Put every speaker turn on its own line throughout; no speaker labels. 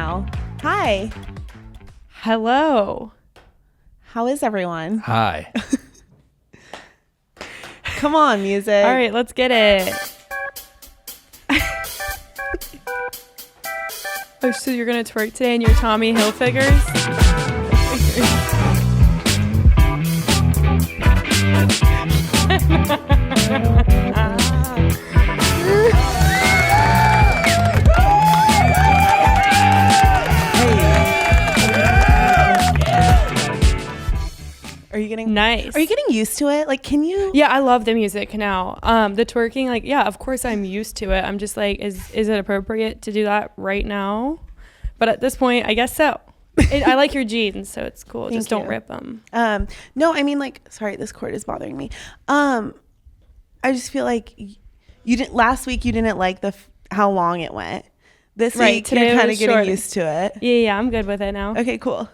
now. Hi.
Hello.
How is everyone?
Hi.
Come on, music.
All right, let's get it. Oh, so you're going to twerk today in your Tommy Hilfigers?
Are you getting
Nice.
Are you getting used to it? Like, can you?
Yeah, I love the music now. The twerking, like, yeah, of course I'm used to it. I'm just like, is it appropriate to do that right now? But at this point, I guess so. I like your jeans, so it's cool. Just don't rip them.
No, I mean, like, sorry, this cord is bothering me. I just feel like you didn't last week. You didn't like how long it went. This week,
today
you're kind of
was
getting
short.
used to it.
Yeah, I'm good with it now.
Okay, cool.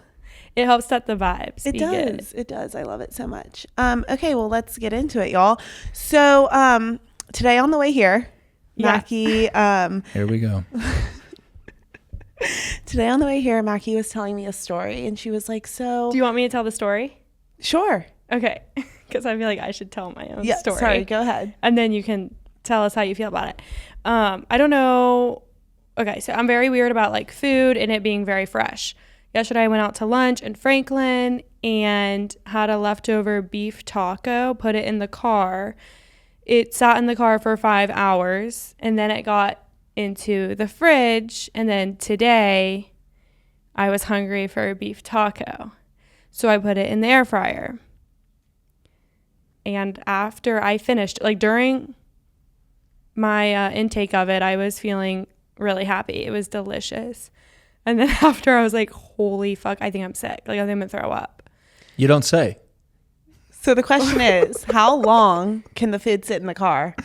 It helps set the vibes.
It does. It does. I love it so much. Okay, well, let's get into it, y'all. So today on the way here, Mackie.
Here we go.
Today on the way here, Mackie was telling me a story, and she was like, "So,
Do you want me to tell the story?
Sure.
Okay, because I feel like I should tell my own story.
Sorry, go ahead.
And then you can tell us how you feel about it. I don't know. Okay, so I'm very weird about like food and it being very fresh. Yesterday I went out to lunch in Franklin and had a leftover beef taco, put it in the car. It sat in the car for 5 hours and then it got into the fridge. And then today I was hungry for a beef taco. So I put it in the air fryer. And after I finished, like during my intake of it, I was feeling really happy. It was delicious. And then after I was like, holy fuck, I think I'm sick. Like I think I'm gonna throw up.
You don't say.
So the question is, how long can the food sit in the car?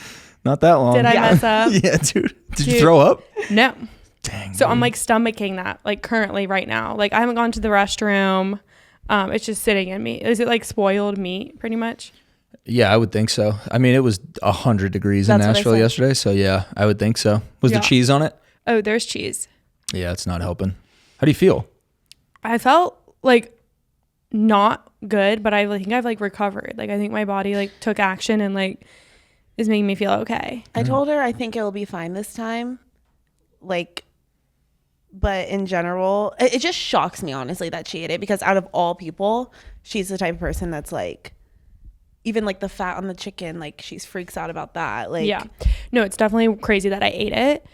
Not that long.
Did I mess up?
Yeah, dude. Did you throw up?
No.
Dang.
So
dude.
I'm like stomaching that like currently right now. Like I haven't gone to the restroom. It's just sitting in me. Is it like spoiled meat pretty much?
Yeah, I would think so. I mean, it was 100 degrees in
That's what I
Nashville
said.
yesterday, so yeah, I would think so. Was
Yeah.
the cheese on it?
Oh, there's cheese.
Yeah, it's not helping. How do you feel?
I felt like not good, but I think I've like recovered. Like I think my body like took action and like is making me feel okay.
I told her I think it will be fine this time. Like, but in general, it just shocks me, honestly, that she ate it, because out of all people, she's the type of person that's like, even like the fat on the chicken, like she freaks out about that. Like,
Yeah. No, it's definitely crazy that I ate it.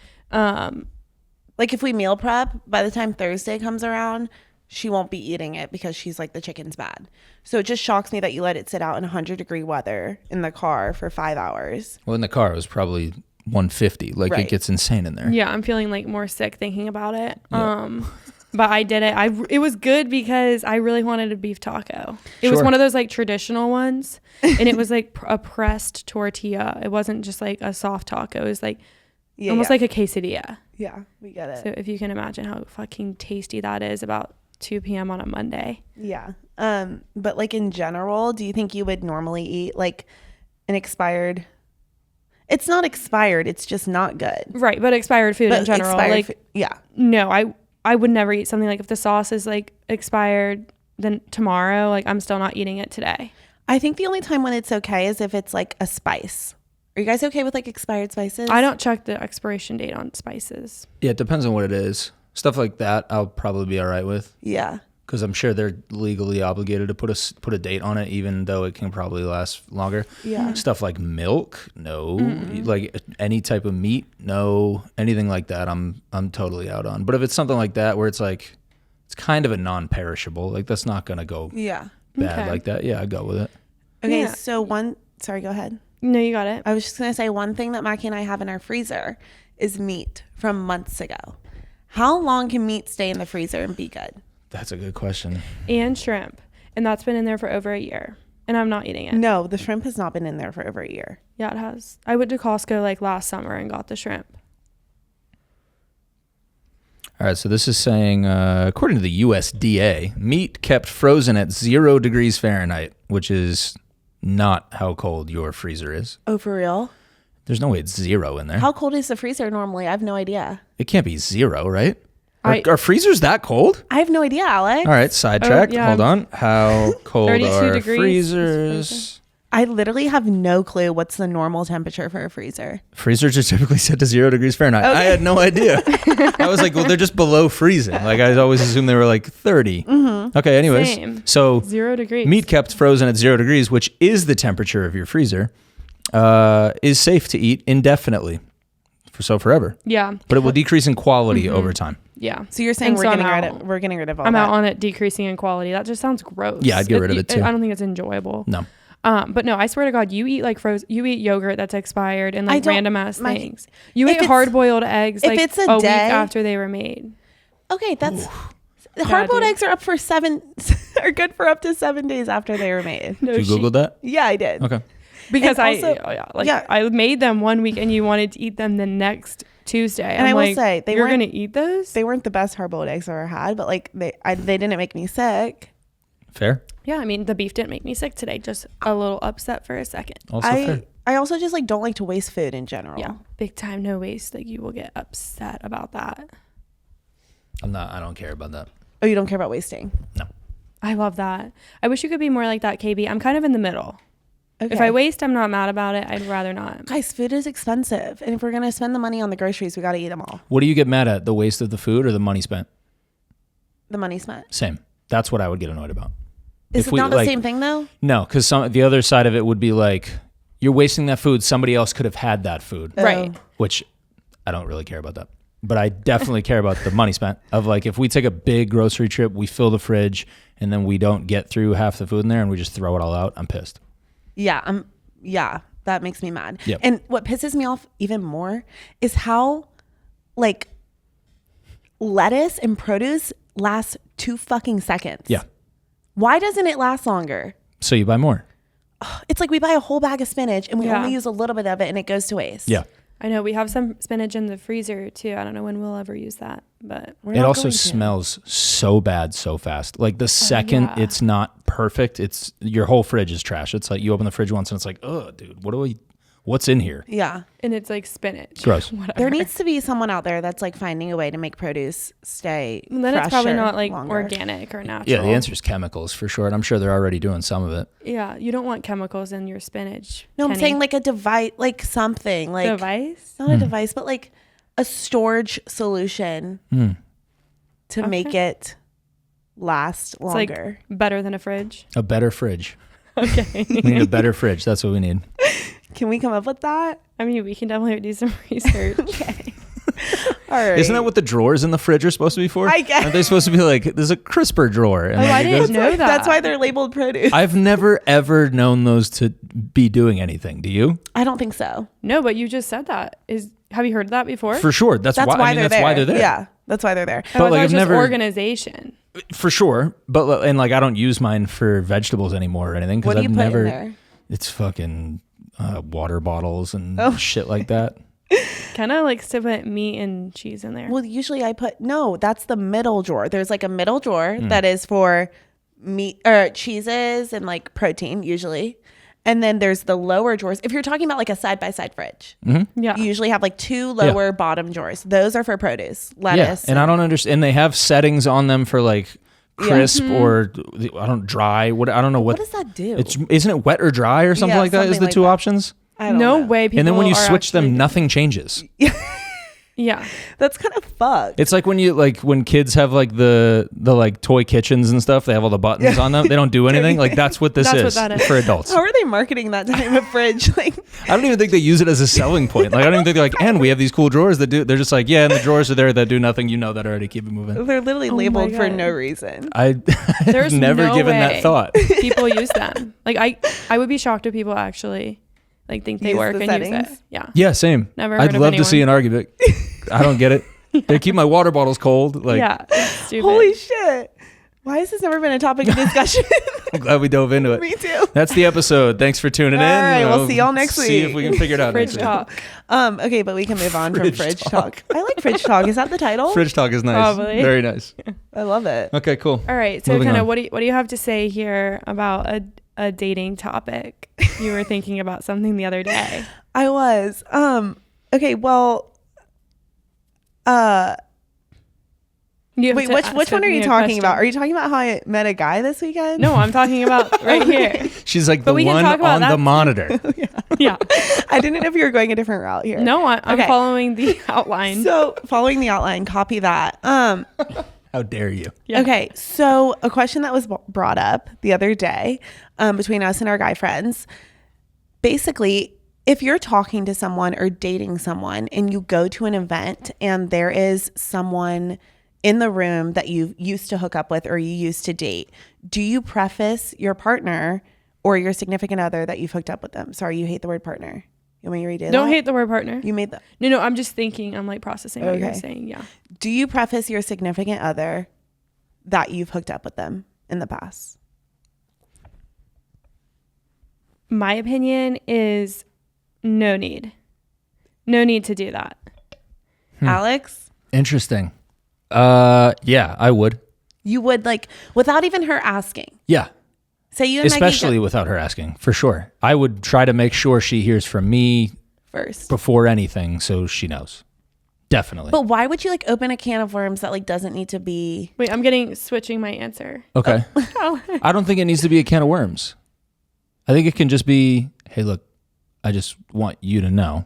like if we meal prep, by the time Thursday comes around, she won't be eating it because she's like, the chicken's bad. So it just shocks me that you let it sit out in 100-degree weather in the car for 5 hours.
Well, in the car, it was probably 150. Like,
Right.
it gets insane in there.
Yeah, I'm feeling like more sick thinking about it.
Yeah.
But I did it. It was good because I really wanted a beef taco. It was
Sure.
one of those like traditional ones, and it was like a pressed tortilla. It wasn't just like a soft taco. It was like almost like a quesadilla.
Yeah, we get it.
So if you can imagine how fucking tasty that is about 2 p.m. on a Monday.
Yeah. But like in general, do you think you would normally eat like an expired? It's not expired. It's just not good.
Right, but expired food in general. Like,
yeah.
no, I would never eat something like if the sauce is like expired then tomorrow, like I'm still not eating it today.
I think the only time when it's okay is if it's like a spice. Are you guys okay with like expired spices?
I don't check the expiration date on spices.
Yeah, it depends on what it is. Stuff like that, I'll probably be all right with.
Yeah.
Because I'm sure they're legally obligated to put a date on it, even though it can probably last longer.
Yeah.
Stuff like milk, no. Like any type of meat, no. Anything like that, I'm totally out on. But if it's something like that where it's like it's kind of a non-perishable, like that's not gonna go
Yeah.
bad
Okay.
like that. Yeah, I'd go with it.
Okay.
Yeah.
So sorry, go ahead.
No, you got it.
I was just going to say one thing that Mackie and I have in our freezer is meat from months ago. How long can meat stay in the freezer and be good?
That's a good question.
And shrimp. And that's been in there for over a year. And I'm not eating it.
No, the shrimp has not been in there for over a year.
Yeah, it has. I went to Costco like last summer and got the shrimp.
All right, so this is saying, according to the USDA, meat kept frozen at 0 degrees Fahrenheit, which is not how cold your freezer is.
Oh, for real?
There's no way it's 0 in there.
How cold is the freezer normally? I have no idea.
It can't be 0, right? Are freezers that cold?
I have no idea, Alex.
All right, sidetrack.
yeah.
Hold on. How cold
32
are
degrees.
freezers?
I literally have no clue what's the normal temperature for a freezer.
Freezers are typically set to 0 degrees Fahrenheit.
Okay.
I had no idea. I was like, well, they're just below freezing. Like I always assumed they were like 30. Okay, anyways.
Same.
So
0 degrees.
meat kept frozen at 0 degrees, which is the temperature of your freezer, is safe to eat indefinitely. So forever.
Yeah.
But it will decrease in quality over time.
Yeah.
So you're saying
And so I'm
we're getting rid of all
I'm
that.
out on it decreasing in quality. That just sounds gross.
Yeah, I'd get rid of it too.
I don't think it's enjoyable.
No.
But no, I swear to God, you eat like you eat yogurt that's expired and
I
like
don't-
random ass
my-
things. You
if
ate
it's-
hard boiled eggs
if
like
it's a
week
day-
after they were made.
Okay, that's hard-boiled
dude.
eggs are are good for up to 7 days after they were made.
No
Did you Google that?
Yeah, I did.
Okay.
because
And also- yeah.
I made them one week and you wanted to eat them the next Tuesday.
And
I'm
I will
like,
say, they
you're
weren't-
gonna eat those?
They weren't the best hard-boiled eggs I've ever had, but like they didn't make me sick.
Fair.
Yeah, I mean the beef didn't make me sick today. Just a little upset for a second.
Also fair.
I also just like don't like to waste food in general.
Yeah, big time no waste. Like you will get upset about that.
I don't care about that.
Oh, you don't care about wasting?
No.
I love that. I wish you could be more like that, KB. I'm kind of in the middle.
Okay.
If I waste, I'm not mad about it. I'd rather not.
Guys, food is expensive, and if we're gonna spend the money on the groceries, we got to eat them all.
What do you get mad at? The waste of the food or the money spent?
The money spent.
Same. That's what I would get annoyed about.
Is
If
it
we,
not the
like-
same thing though?
No, because the other side of it would be like, you're wasting that food. Somebody else could have had that food,
Right.
which I don't really care about that. But I definitely care about the money spent of like, if we take a big grocery trip, we fill the fridge and then we don't get through half the food in there and we just throw it all out, I'm pissed.
Yeah, that makes me mad.
Yep.
And what pisses me off even more is how like lettuce and produce lasts 2 fucking seconds.
Yeah.
Why doesn't it last longer?
So you buy more.
It's like we buy a whole bag of spinach and we
Yeah.
only use a little bit of it and it goes to waste.
Yeah.
I know we have some spinach in the freezer too. I don't know when we'll ever use that, but
We're
It
not
also
going to.
so so bad so fast. Like the second
yeah.
it's not perfect, it's your whole fridge is trash. It's like you open the fridge once and it's like, oh, dude, what's in here?
Yeah.
and it's like spinach.
Gross.
Whatever.
There needs to be someone out there that's like finding a way to make produce stay
Then it's probably
fresher
not like
longer.
organic or natural.
Yeah, the answer is chemicals for sure. And I'm sure they're already doing some of it.
Yeah, you don't want chemicals in your spinach.
No, I'm
Kenny.
saying like a device, like something like
device.
not a device, but like a storage solution to make it last
It's
longer.
like better than a fridge.
A better fridge.
Okay.
We need a better fridge. That's what we need.
Can we come up with that?
I mean, we can definitely do some research.
Okay. All right.
Isn't that what the drawers in the fridge are supposed to be for?
I guess.
Aren't they supposed to be like, there's a crisper drawer? And
Oh,
then
I
you
didn't
go-
know that.
That's why they're labeled produce.
I've never ever known those to be doing anything. Do you?
I don't think so.
No, but you just said that. Have you heard that before?
For sure. That's why. I mean,
they're
that's
there.
why they're there.
Yeah, that's why they're there.
Oh,
but,
I
like,
thought it was
I've
just
never-
organization.
For sure. But and like I don't use mine for vegetables anymore or anything
What
because
do you
I've
put
never.
in there?
It's fucking water bottles and
Oh.
shit like that.
Kenna likes to put meat and cheese in there.
Well, usually I put that's the middle drawer. There's like a middle drawer
Hmm.
that is for meat or cheeses and like protein usually. And then there's the lower drawers. If you're talking about like a side by side fridge,
yeah.
you usually have like 2 lower bottom drawers. Those are for produce,
Yeah,
lettuce.
and I don't understand. And they have settings on them for like crisp or I don't dry. What I don't know
what
what.
does that do?
Isn't it wet or dry or something
Yeah,
like that? Is
something
the
like
two
that.
options?
I don't
No
know.
way. People
And then when you
are
switch them,
actually-
nothing changes.
Yeah.
That's kind of fucked.
It's like when kids have like the like toy kitchens and stuff. They have all the buttons on them. They don't do anything. Like that's what this
That's what
is
that is.
for adults.
How are they marketing that type of fridge? Like,
I don't even think they use it as a selling point. Like I don't even think they're like, and we have these cool drawers that do. They're just like, yeah, and the drawers are there that do nothing. You know that already. Keep it moving.
they're literally
Oh my
labeled for
God.
no reason.
I've
There's
never
no
given
way
that thought.
People use them. Like I would be shocked if people actually like think they
Use
work
the
and use
settings?
it. Yeah.
Yeah, same.
Never
I'd
heard of
love to see
anyone.
an argument. I don't get it. They keep my water bottles cold. Like,
Yeah. It's stupid.
Holy shit. Why has this never been a topic of discussion?
I'm glad we dove into it.
Me too.
That's the episode. Thanks for tuning in.
All right, we'll see y'all next
See if
week.
we can figure it out.
Fridge
next week.
talk.
Okay, but we can move on from
Fridge
fridge
talk.
talk. I like fridge talk. Is that the title?
Fridge talk is nice.
Probably.
Very nice.
I love it.
Okay, cool.
All right. So
Moving
kind
on.
of what do you have to say here about a dating topic? You were thinking about something the other day.
I was. Okay, well,
You have
Wait,
to
which
ask
one are
me
you
a
talking about?
question.
Are you talking about how I met a guy this weekend?
No, I'm talking about right here.
She's like
But
the
we can
one
talk about
on the
that.
monitor.
Yeah.
I didn't know if you were going a different route here.
No, I'm
Okay.
following the outline.
So following the outline, copy that.
How dare you?
Yeah.
Okay, so a question that was brought up the other day between us and our guy friends. Basically, if you're talking to someone or dating someone and you go to an event and there is someone in the room that you used to hook up with or you used to date, do you preface your partner or your significant other that you've hooked up with them? Sorry, you hate the word partner. You want me to read it?
Don't hate the word partner.
You made that.
No, I'm just thinking. I'm like processing what you're
Okay.
saying. Yeah.
Do you preface your significant other that you've hooked up with them in the past?
My opinion is no need. No need to do that.
Alex?
Interesting. Yeah, I would.
You would like without even her asking.
Yeah.
Say you and
Especially
Maggie
without her asking, for sure. I would try to make sure she hears from me
first.
before anything so she knows. Definitely.
But why would you like open a can of worms that like doesn't need to be?
Wait, I'm switching my answer.
Okay.
Oh.
I don't think it needs to be a can of worms. I think it can just be, hey, look, I just want you to know.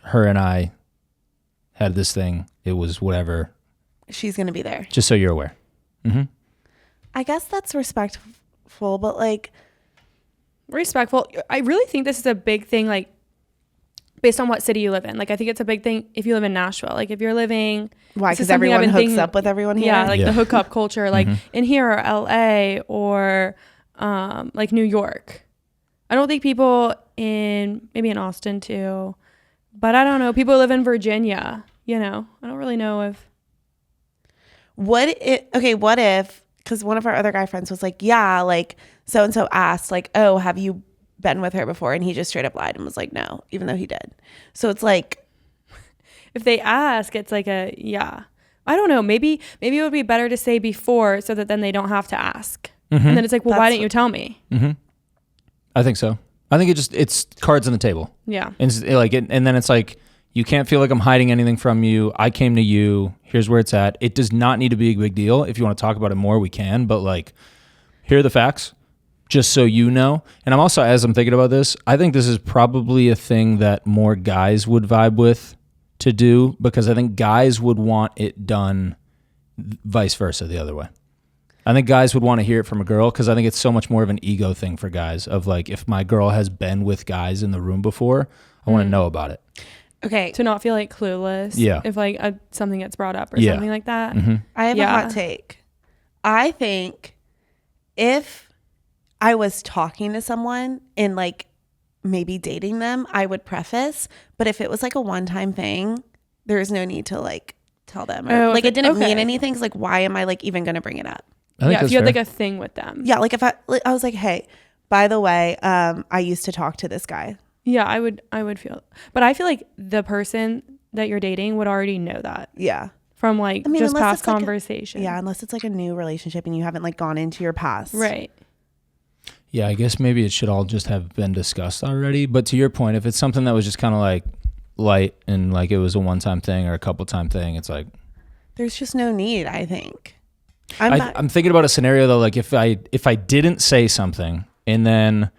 Her and I had this thing. It was whatever.
She's gonna be there.
Just so you're aware. Mm-hmm.
I guess that's respectful, but like,
Respectful. I really think this is a big thing, like based on what city you live in. Like I think it's a big thing if you live in Nashville. Like if you're living,
why?
this is
Because
something I've
everyone
been
hooks
thinking-
up with everyone here.
Yeah, like
Yeah.
the hookup culture, like in here or LA or like New York. I don't think people maybe in Austin too, but I don't know. People who live in Virginia, I don't really know if.
What if, because one of our other guy friends was like, yeah, like so and so asked, like, oh, have you been with her before? And he just straight up lied and was like, no, even though he did. So it's like,
If they ask, it's like yeah. I don't know. Maybe it would be better to say before so that then they don't have to ask. And then it's like, well, why didn't you tell me?
Mm-hmm. I think so. I think it's cards on the table.
Yeah.
And it's like, and then it's like, you can't feel like I'm hiding anything from you. I came to you. Here's where it's at. It does not need to be a big deal. If you want to talk about it more, we can. But like, here are the facts, just so you know. And I'm also, as I'm thinking about this, I think this is probably a thing that more guys would vibe with to do, because I think guys would want it done vice versa the other way. I think guys would want to hear it from a girl, because I think it's so much more of an ego thing for guys of like, if my girl has been with guys in the room before, I want to know about it.
okay,
To not feel like clueless.
Yeah.
If like something gets brought up or
Yeah.
something like that.
Mm-hmm.
I have a hot take. I think if I was talking to someone and like maybe dating them, I would preface. But if it was like a one-time thing, there's no need to like tell them. Or,
Oh,
like it didn't
okay.
mean anything. It's like, why am I like even going to bring it up?
I think
Yeah. If
that's
you had
fair.
like a thing with them.
Yeah, like if I was like, hey, by the way, I used to talk to this guy.
Yeah, I would feel, but I feel like the person that you're dating would already know that
Yeah.
from like
I mean,
just
unless
past
it's like
conversation.
Yeah, unless it's like a new relationship and you haven't like gone into your past.
Right.
Yeah, I guess maybe it should all just have been discussed already. But to your point, if it's something that was just kind of like light and like it was a one-time thing or a couple-time thing, it's like,
There's just no need, I think.
I'm thinking about a scenario though, like if I didn't say something and then,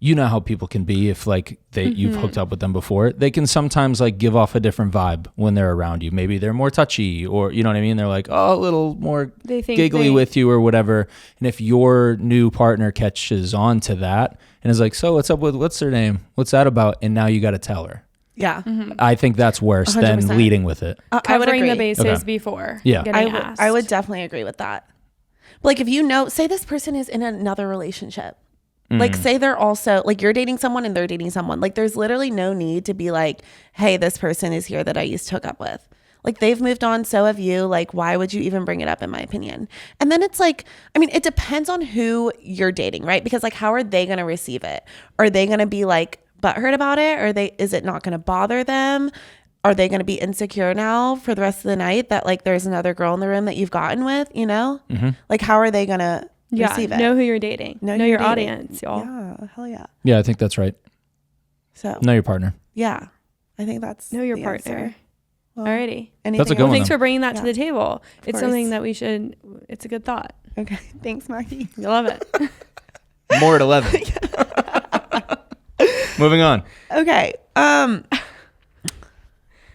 you know how people can be if like you've hooked up with them before, they can sometimes like give off a different vibe when they're around you. Maybe they're more touchy, or you know what I mean? They're like, oh, a little more
They think
giggly with you or whatever. And if your new partner catches on to that and is like, so what's up with, what's their name? What's that about? And now you got to tell her.
Yeah.
I think that's worse than
100%.
leading with it.
I would
Covering the
agree.
bases
Okay.
before.
Yeah.
Getting asked.
I would definitely agree with that. But like if you know, say this person is in another relationship. Like say they're also like you're dating someone and they're dating someone. Like there's literally no need to be like, hey, this person is here that I used to hook up with. Like they've moved on, so have you. Like why would you even bring it up in my opinion? And then it's like, I mean, it depends on who you're dating, right? Because like how are they going to receive it? Are they going to be like butthurt about it? Or is it not going to bother them? Are they going to be insecure now for the rest of the night that like there's another girl in the room that you've gotten with, you know? Like how are they going to receive it?
Know who you're dating. Know
who
your
you're dating.
audience, y'all.
Yeah, hell yeah.
Yeah, I think that's right.
So
Know your partner.
yeah, I think that's
Know your
the
partner.
answer.
Alrighty.
Anything
That's a good
Well,
one,
thanks
though.
for bringing that to
Yeah.
the table. It's
course.
something that it's a good thought.
Okay. Thanks, Mackie.
I love it.
More at 11. Moving on.
Okay.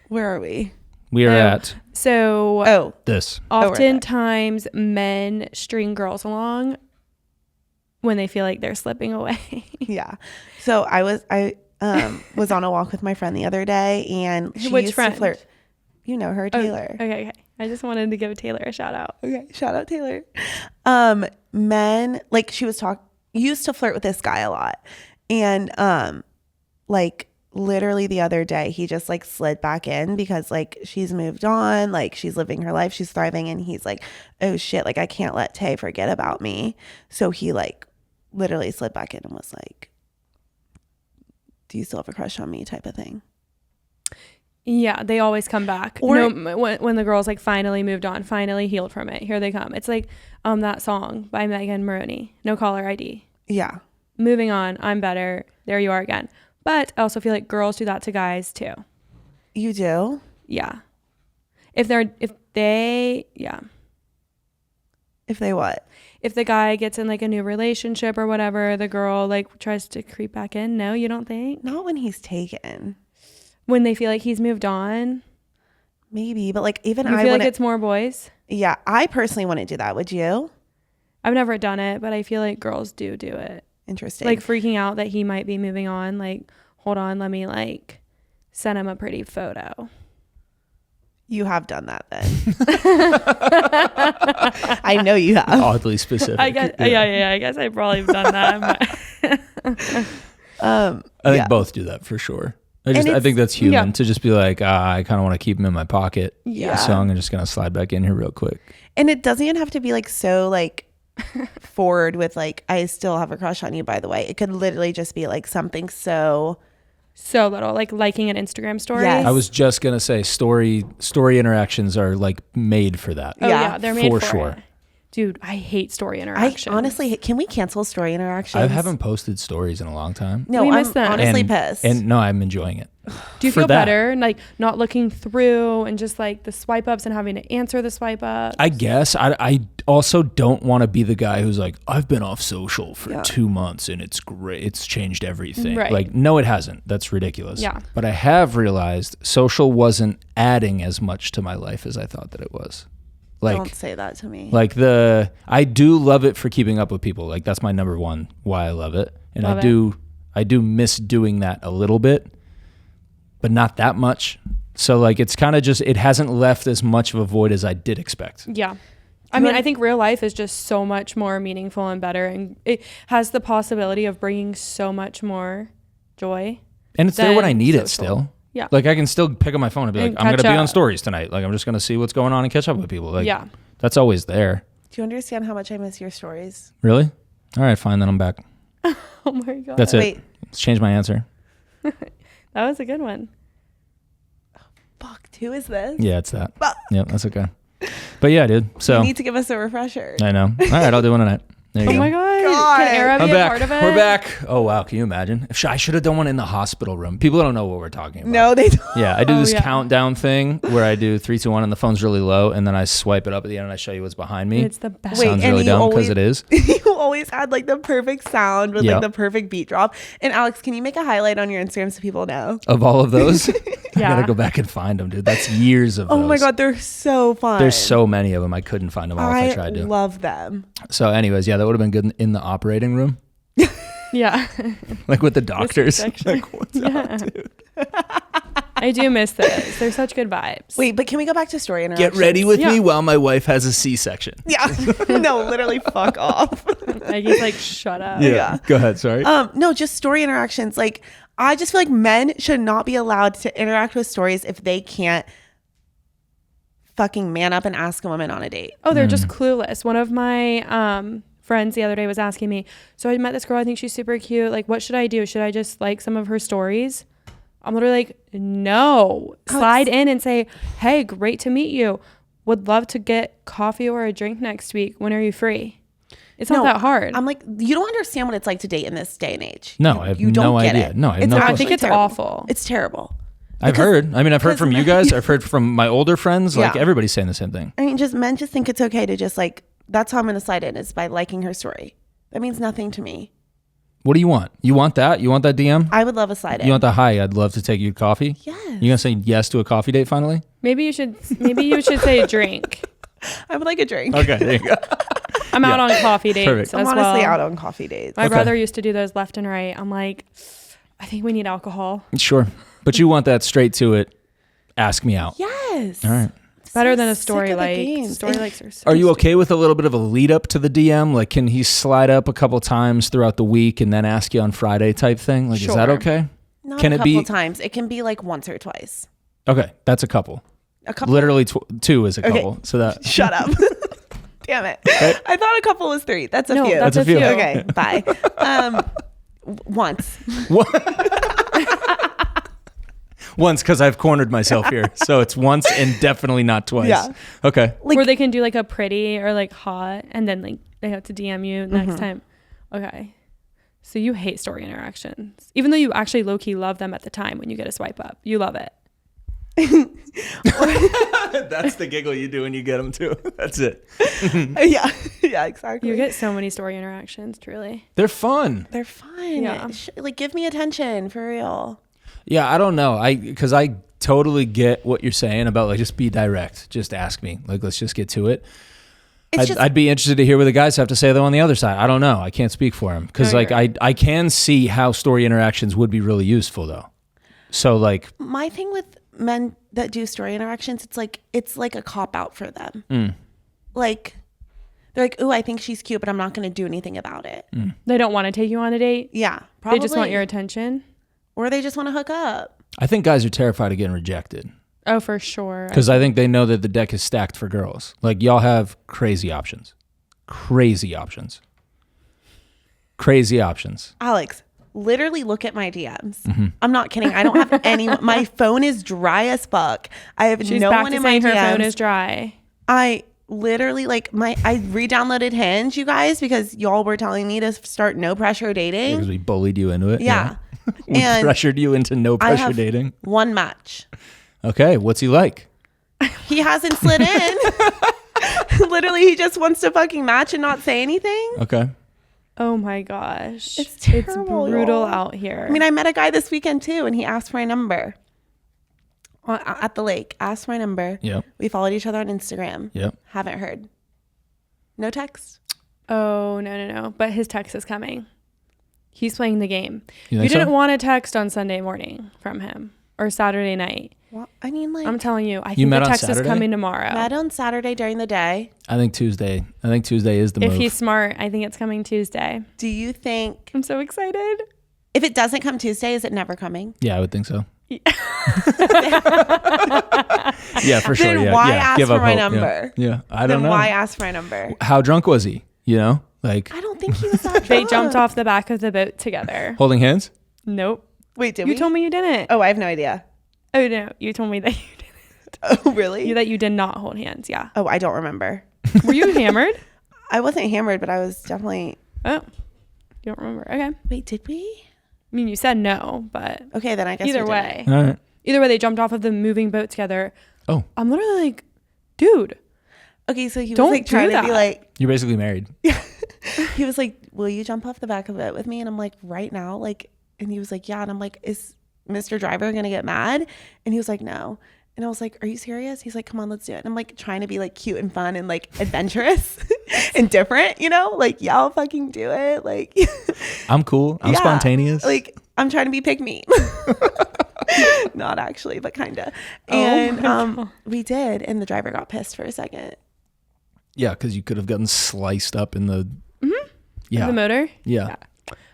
Where are we?
We are at
So
Oh,
this.
we're at that.
oftentimes men string girls along when they feel like they're slipping away.
yeah. So I was on a walk with my friend the other day, and she
Which
used
friend?
to flirt. You know her, Taylor.
Okay. I just wanted to give Taylor a shout out.
Okay, shout out Taylor. Men, like, she was used to flirt with this guy a lot, and like literally the other day he just like slid back in because like she's moved on, like she's living her life, she's thriving, and he's like, oh shit, like I can't let Tay forget about me. So he like literally slid back in and was like, do you still have a crush on me, type of thing.
Yeah, they always come back.
Or-
when the girl's like finally moved on, finally healed from it, here they come. It's like that song by Megan Maroney, No Caller ID.
Yeah.
Moving on, I'm better. There you are again. But I also feel like girls do that to guys too.
You do?
Yeah. If they
If they what?
If the guy gets in like a new relationship or whatever, the girl like tries to creep back in. No, you don't think?
Not when he's taken.
When they feel like he's moved on,
Maybe, but like even
you
I
feel like
wouldn't.
it's more boys.
Yeah, I personally wouldn't do that. Would you?
I've never done it, but I feel like girls do it.
Interesting.
Like freaking out that he might be moving on. Like, hold on, let me like send him a pretty photo.
You have done that then. I know you have.
Oddly specific.
I guess, yeah. I guess I probably have done that.
I think both do that for sure. I think that's human to just be like, I kind of want to keep him in my pocket.
Yeah.
So I'm just going to slide back in here real quick.
And it doesn't even have to be like so like forward with like, I still have a crush on you, by the way. It could literally just be like something so
little, like liking an Instagram story.
Yes.
I was just going to say story interactions are like made for that.
Oh yeah, they're made for
sure.
it. Dude, I hate story
I
interactions.
honestly, can we cancel story interactions?
I haven't posted stories in a long time.
No,
We
I'm
miss them.
honestly
and,
pissed.
And no, I'm enjoying it.
Do you
for
feel
that.
better, like not looking through and just like the swipe ups and having to answer the swipe ups?
I guess I also don't want to be the guy who's like, I've been off social for 2 months and it's great. It's changed everything.
Right.
Like, no, it hasn't. That's ridiculous.
Yeah.
But I have realized social wasn't adding as much to my life as I thought that it was. Like,
Don't say that to me.
like I do love it for keeping up with people. Like that's my number one why I love it. And
Love
I do miss doing that a little bit, but not that much. So like it's kind of just, it hasn't left as much of a void as I did expect.
Yeah. I mean, I think real life is just so much more meaningful and better, and it has the possibility of bringing so much more joy.
And it's there when I
than
need it
social.
still.
Yeah.
Like I can still pick up my phone and be like,
And
I'm going to
catch
be on
up.
stories tonight. Like I'm just going to see what's going on and catch up with people. Like
Yeah.
that's always there.
Do you understand how much I miss your stories?
Really? All right, fine. Then I'm back.
Oh my God.
That's it.
Wait.
Let's change my answer.
That was a good one.
Fuck, who is this?
Yeah, it's that.
Fuck.
Yeah, that's okay. But yeah, dude. So
You need to give us a refresher.
I know. All right, I'll do one tonight. There you
Oh
go.
my God.
God.
Can Era
I'm
be a
back.
part of it?
We're back. Oh wow, can you imagine? I should have done one in the hospital room. People don't know what we're talking about.
No, they don't.
Yeah, I do
Oh,
this
yeah.
countdown thing where I do 3, 2, 1, and the phone's really low, and then I swipe it up at the end and I show you what's behind me.
It's the best.
Wait,
Sounds
and
really
you
dumb because
always-
it is.
You always had like the perfect sound with
Yep.
like the perfect beat drop. And Alex, can you make a highlight on your Instagram so people know?
Of all of those, I
Yeah.
gotta go back and find them, dude. That's years of those.
Oh my God, they're so fun.
There's so many of them. I couldn't find them all if I tried to.
love them.
So, anyways, yeah, that would have been good in the operating room,
Yeah.
like with the doctors.
C-section.
Like, what's up, dude?
I do miss those. They're such good vibes.
Wait, but can we go back to story interactions?
Get ready with
Yeah.
me while my wife has a C-section.
Yeah. No, literally fuck off.
Maggie's like, shut up.
Yeah.
Go ahead. Sorry.
No, just story interactions. Like, I just feel like men should not be allowed to interact with stories if they can't fucking man up and ask a woman on a date.
Oh, they're just clueless. One of my friends the other day was asking me, so I met this girl, I think she's super cute. Like, what should I do? Should I just like some of her stories? I'm literally like, no. Slide in and say, hey, great to meet you. Would love to get coffee or a drink next week. When are you free? It's not that hard.
I'm like, you don't understand what it's like to date in this day and age.
No, I have
you don't
no
get
idea.
it.
No, I have no
I
clue.
think it's
terrible.
awful.
It's terrible.
I've heard. I mean, I've heard from you guys. I've heard from my older friends. Like
Yeah.
everybody's saying the same thing.
I mean, just men just think it's okay to just like, that's how I'm going to slide in is by liking her story. That means nothing to me.
What do you want? You want that? You want that DM?
I would love a slide in.
You want the hi? I'd love to take you to coffee.
Yes.
You gonna say yes to a coffee date finally?
Maybe you should say a drink.
I would like a drink.
Okay, there you go.
I'm out on coffee dates
Perfect.
as
I'm honestly
well.
out on coffee dates.
My
Okay.
brother used to do those left and right. I'm like, I think we need alcohol.
Sure, but you want that straight to it. Ask me out.
Yes.
All right.
Better
So
than a
sick
story
of the
like.
games.
Story likes are so
Are you
stupid.
okay with a little bit of a lead up to the DM? Like, can he slide up a couple times throughout the week and then ask you on Friday type thing? Like, is that
Sure.
okay?
Not
Can
a
it
couple
be-
times. It can be like once or twice.
Okay, that's a couple.
A couple.
Literally two is a
Okay.
couple. So that
Shut up. Damn it. I thought a couple was 3. That's a
No,
few.
that's
That's a
a
few.
few.
Okay, bye. Once.
once because I've cornered myself here. So it's once and definitely not twice.
Yeah.
Okay.
Like,
Where they can do like a pretty or like hot and then like they have to DM you next
Mm-hmm.
time. Okay. So you hate story interactions, even though you actually low key love them at the time when you get a swipe up. You love it.
That's the giggle you do when you get them too. That's it.
yeah. Yeah, exactly.
You get so many story interactions, truly.
They're fun.
They're fun.
Yeah.
Like, give me attention for real.
Yeah, I don't know. Because I totally get what you're saying about like just be direct. Just ask me. Like let's just get to it. I'd be interested to hear what the guys have to say though on the other side. I don't know. I can't speak for them because
No,
like
you're
I can see how story interactions would be really useful though. So like
My thing with men that do story interactions, it's like a cop out for them. Like, they're like, ooh, I think she's cute, but I'm not going to do anything about it.
They don't want to take you on a date.
Yeah, probably.
They just want your attention.
Or they just want to hook up.
I think guys are terrified of getting rejected
Oh, for sure.
because I think they know that the deck is stacked for girls. Like y'all have crazy options.
Alex, literally look at my DMs. I'm not kidding. I don't have any. My phone is dry as fuck. I have
She's
no
back
one
to
in my
saying her
DMs.
phone is dry.
I literally I re-downloaded Hinge, you guys, because y'all were telling me to start no pressure dating.
Because we bullied you into it.
Yeah.
We
And
pressured you into no
I
pressure
have
dating.
one match.
Okay. What's he like?
He hasn't slid in. Literally, he just wants to fucking match and not say anything.
Okay.
Oh my gosh.
It's terrible,
brutal
y'all.
out here.
I mean, I met a guy this weekend too, and he asked for my number at the lake. Asked for my number.
Yep.
We followed each other on Instagram.
Yep.
Haven't heard. No text.
Oh, no. But his text is coming. He's playing the game.
You
You
think so?
didn't want a text on Sunday morning from him or Saturday night.
Well, I mean, like,
I'm telling you, I
You
think
met
the
on
text is
Saturday?
coming tomorrow.
met on Saturday during the day.
I think Tuesday is the
If
move.
he's smart, I think it's coming Tuesday.
Do you think
I'm so excited.
if it doesn't come Tuesday, is it never coming?
Yeah, I would think so. Yeah, for sure.
Then
Yeah,
why
yeah.
ask
Give
for
up
my
hope.
number?
Yeah, I don't
Then
know.
why ask for my number?
How drunk was he? You know, like
I don't think he was that drunk.
They jumped off the back of the boat together.
holding hands.
Nope.
Wait, did
You
we?
told me you didn't.
Oh, I have no idea.
Oh, no. You told me that you didn't.
Oh, really?
That you did not hold hands. Yeah.
Oh, I don't remember.
Were you hammered?
I wasn't hammered, but I was definitely.
Oh, you don't remember. Okay. I
Wait, did we?
mean, you said no, but
Okay, then I guess
either
we
way.
didn't.
All right.
Either way, they jumped off of the moving boat together.
Oh,
I'm literally like, dude,
Okay, so he was
Don't
like trying
do
to be
that.
like,
you're basically married.
he was like, "Will you jump off the back of it with me?" And I'm like, "Right now?" Like, and he was like, "Yeah." And I'm like, "Is Mr. Driver gonna get mad?" And he was like, "No." And I was like, "Are you serious?" He's like, "Come on, let's do it." And I'm like trying to be like cute and fun and like adventurous and different, you know? Like, yeah, I'll fucking do it. Like,
I'm cool. I'm
yeah,
spontaneous.
Like, I'm trying to be pick me. Not actually, but kinda.
Oh
And
my God.
we did, and the driver got pissed for a second.
Yeah, because you could have gotten sliced up in the. Yeah.
the motor.
Yeah.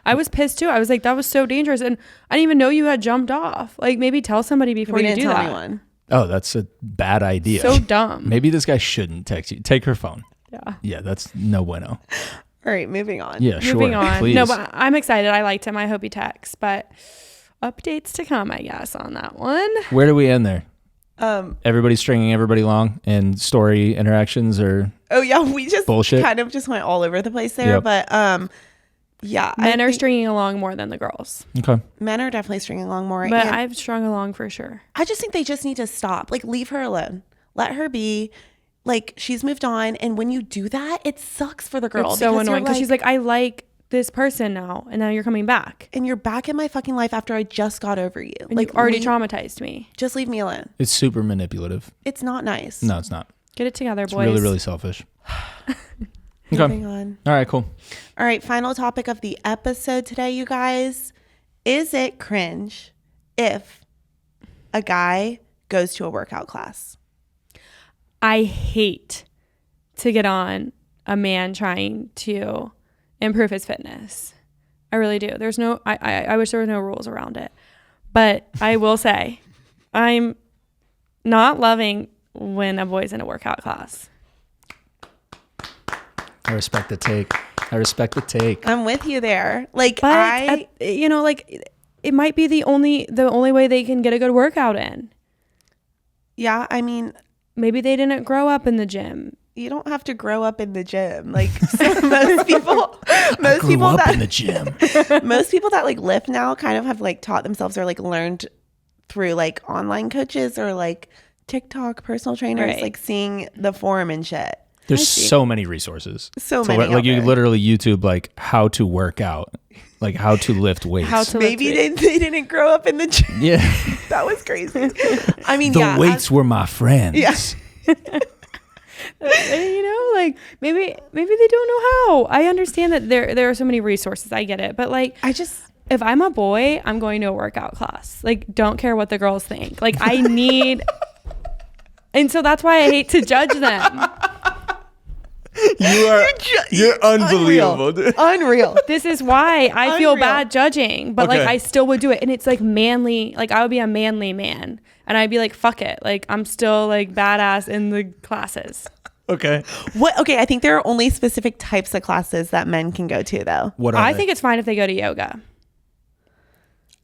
I was pissed too. I was like, that was so dangerous. And I didn't even know you had jumped off. Like, maybe tell somebody before
We
you
didn't
do
tell
that.
anyone.
Oh, that's a bad idea.
So dumb.
Maybe this guy shouldn't text you. Take her phone.
Yeah.
Yeah, that's no bueno.
All right, moving on.
Yeah, sure.
Moving on.
Please.
No, but I'm excited. I liked him. I hope he texts. But updates to come, I guess, on that one.
Where do we end there?
Um.
Everybody stringing everybody along and story interactions or
Oh yeah, we just
Bullshit.
kind of just went all over the place there.
Yep.
But Yeah.
Men are stringing along more than the girls.
Okay.
Men are definitely stringing along more.
But
and
I've strung along for sure.
I just think they just need to stop. Like, leave her alone. Let her be. Like, she's moved on. And when you do that, it sucks for the girl.
It's so
because you're
annoying because she's like, I like this person now, and now you're coming back.
and you're back in my fucking life after I just got over you.
And
like,
you've already traumatized me.
just leave me alone.
It's super manipulative.
It's not nice.
No, it's not.
Get it together,
It's
boys.
really, really selfish.
Moving
Okay.
on.
All right, cool.
All right, final topic of the episode today, you guys. Is it cringe if a guy goes to a workout class?
I hate to get on a man trying to improve his fitness. I really do. There's no, I wish there were no rules around it. But I will say, I'm not loving when a boy's in a workout class.
I respect the take. I respect the take.
I'm with you there. Like,
But it might be the only way they can get a good workout in.
yeah, I mean,
Maybe they didn't grow up in the gym.
you don't have to grow up in the gym. Like, so most people
in the gym.
most people that like lift now kind of have like taught themselves or like learned through like online coaches or like TikTok personal trainers,
Right.
like seeing the form and shit.
There's so many resources.
So many
like
out
you
there.
literally YouTube like how to work out, like how to lift weights.
How to
Maybe
lift
they didn't grow up in the gym.
yeah.
That was crazy. I mean,
The
yeah,
weights were my friends.
Yeah.
Like maybe they don't know how. I understand that there are so many resources. I get it, but like if I'm a boy, I'm going to a workout class. Like, don't care what the girls think. Like, I need, and so that's why I hate to judge them.
You're unbelievable. dude.
Unreal.
This is why I feel
Unreal.
bad judging, but like
Okay.
I still would do it, and it's like manly. Like, I would be a manly man, and I'd be like, fuck it. Like, I'm still like badass in the classes.
Okay.
What? Okay, I think there are only specific types of classes that men can go to, though.
What are
I
they?
think it's fine if they go to yoga.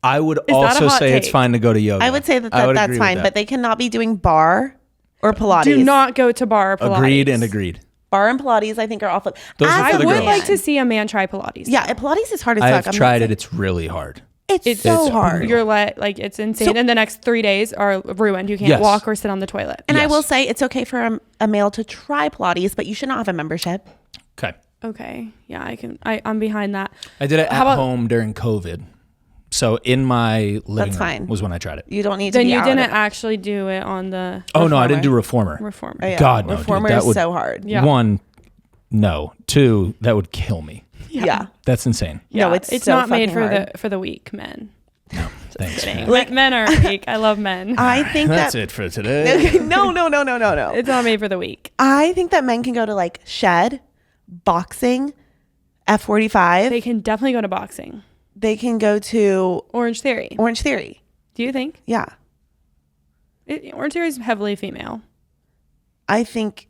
I would
that a
also
hot
say it's
take?
fine to go to yoga.
I would say that,
I would
that's
agree with
fine,
that.
but they cannot be doing bar or Pilates.
Do not go to bar or Pilates.
Agreed and agreed.
Bar and Pilates, I think, are off.
Those are
I
for the
would
girls.
like to see a man try Pilates.
Yeah, Pilates is hard as
I
fuck.
have tried it. It's really hard.
It's so
it's
hard.
brutal.
You're like it's insane.
So-
And the next 3 days are ruined. You can't
Yes.
walk or sit on the toilet.
And I
Yes.
will say it's okay for a male to try Pilates, but you should not have a membership.
Okay.
Okay. Yeah, I'm behind that.
I did it
How
at
about-
home during COVID. So in my living
That's
room
fine.
was when I tried it.
You don't need to
Then
be
you
out
didn't
of-
actually do it on the
Oh no, I
Reformer.
didn't do reformer.
reformer.
Oh, yeah.
God, no, dude,
Reformer
that
is
would-
so hard.
Yeah.
One, no. Two, that would kill me.
Yeah.
That's insane.
No, it's so
not made
fucking
for
hard.
the weak men.
Thanks.
Kidding.
man.
Like, men are weak. I love men.
I think
That's
that
it for today.
no.
It's not made for the weak.
I think that men can go to like shed, boxing, F45.
They can definitely go to boxing.
They can go to
Orange Theory.
Orange Theory.
Do you think?
Yeah.
Orange Theory is heavily female.
I think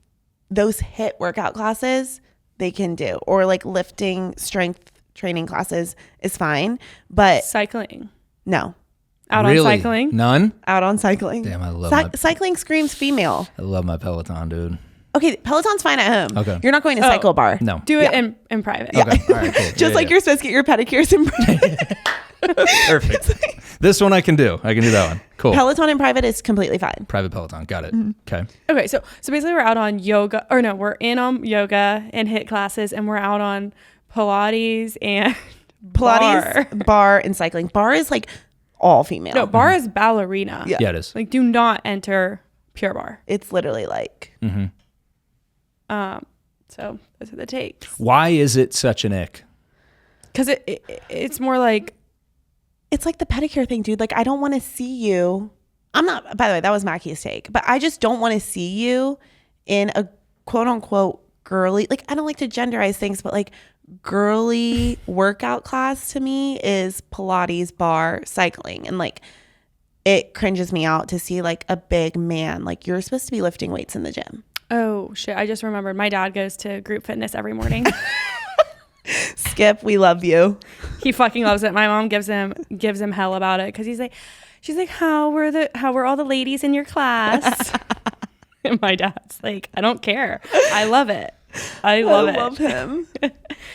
those HIIT workout classes they can do, or like lifting strength training classes is fine, but
Cycling.
no,
Out
Really?
on cycling.
None?
out on cycling.
Damn, I love
Cycling screams female.
I love my Peloton, dude.
Okay, Peloton's fine at home.
Okay.
You're not going to
Oh.
cycle bar.
No.
Do it
Yeah.
in private.
Okay. All right, cool.
Just like you're supposed to get your pedicures in private.
perfect. This one I can do. I can do that one. Cool.
Peloton in private is completely fine.
Private Peloton. Got it. Okay.
Okay, so basically we're out on yoga, or no, we're in on yoga and HIIT classes, and we're out on Pilates and
Pilates, bar, and cycling. Bar is like all female.
No, bar is ballerina.
Yeah.
Yeah, it is.
Like, do not enter pure bar.
It's literally like
So those are the takes.
Why is it such an ick?
Because it's more like,
it's like the pedicure thing, dude. Like, I don't want to see you. I'm not, by the way, that was Mackie's take, but I just don't want to see you in a quote unquote girly, like, I don't like to genderize things, but like girly workout class to me is Pilates, bar, cycling. And like, it cringes me out to see like a big man. Like, you're supposed to be lifting weights in the gym.
oh shit, I just remembered my dad goes to group fitness every morning.
Skip, we love you.
He fucking loves it. My mom gives him hell about it because she's like, how were all the ladies in your class? And my dad's like, I don't care. I love it. I love it.
him.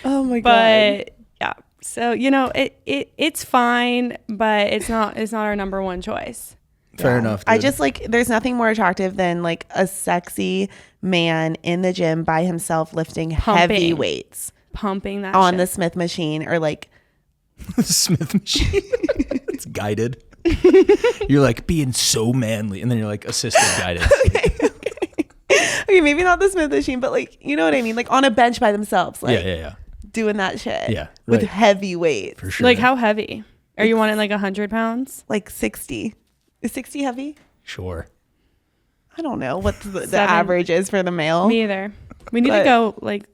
Oh my God.
But Yeah. So, it's fine, but it's not our number one choice.
Fair enough.
I
dude.
just like, there's nothing more attractive than like a sexy man in the gym by himself lifting heavy
Pumping.
weights
Pumping that
on
shit.
the Smith machine, or like,
Smith machine. It's guided. You're like being so manly, and then you're like assisted guided.
okay, maybe not the Smith machine, but like, you know what I mean? Like on a bench by themselves, like
Yeah.
doing that shit.
Yeah,
With
right.
heavy weights.
For sure.
Like how heavy? Are you wanting like 100 pounds?
Like 60. Is 60 heavy?
Sure.
I don't know what the
7.
average is for the male.
Me either. We need to
But-
go like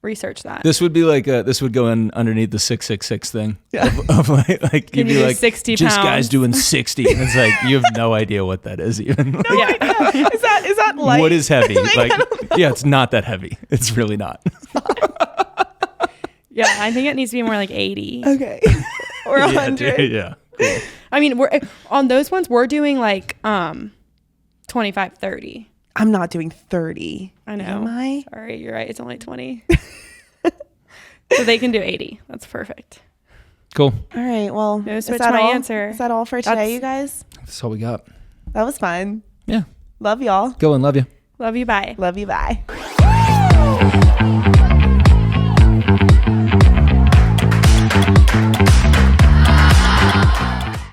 research that.
This would be like this would go in underneath the 666 thing.
Yeah.
Of like
Can
you'd
you
be
do
like
60
just guys
pounds?
doing 60, and it's like you have no idea what that is even. Like,
Yeah.
is that light?
what is heavy?
Like,
Like
I don't
yeah, it's not that heavy. It's really not.
Yeah, I think it needs to be more like 80.
Okay. Or 100.
Yeah. Cool.
I mean, we're on those ones we're doing like 25, 30.
I'm not doing 30.
I know.
Am I?
Sorry, you're right. It's only 20. So they can do 80. That's perfect.
Cool.
All right. Well,
No,
is
switch
that
my
all?
answer.
Is that all for today,
That's-
you guys?
That's all we got.
That was fun.
Yeah.
Love y'all.
Go and love you.
Love you. Bye.
Love you. Bye.